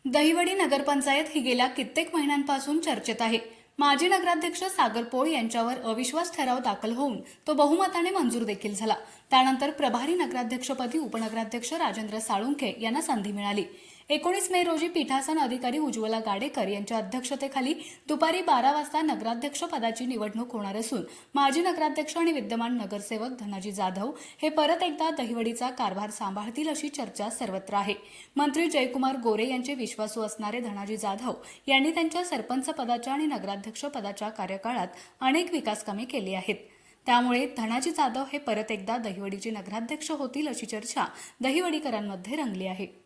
दहिवडी नगरपंचायत ही गेल्या कित्येक महिन्यांपासून चर्चेत आहे। माजी नगराध्यक्ष सागर पोळ यांच्यावर अविश्वास ठराव दाखल होऊन तो बहुमताने मंजूर देखील झाला। त्यानंतर प्रभारी नगराध्यक्षपदी उपनगराध्यक्ष राजेंद्र साळुंखे यांना संधी मिळाली। 19 मे रोजी पीठासन अधिकारी उज्ज्वला गाडेकर यांच्या अध्यक्षतेखाली दुपारी 12 वाजता नगराध्यक्ष पदाची निवडणूक होणार असून माजी नगराध्यक्ष आणि विद्यमान नगरसेवक धनाजी जाधव हे परत एकदा दहिवडीचा कारभार सांभाळतील अशी चर्चा सर्वत्र आहे। मंत्री जयकुमार गोरे यांचे विश्वासू असणारे धनाजी जाधव यांनी त्यांच्या सरपंच पदाच्या आणि नगराध्यक्ष पदाच्या कार्यकाळात अनेक विकास कामे केली आहेत। त्यामुळे धनाजी जाधव हे परत एकदा दहिवडीचे नगराध्यक्ष होतील अशी चर्चा दहिवडीकरांमध्ये रंगली आहे।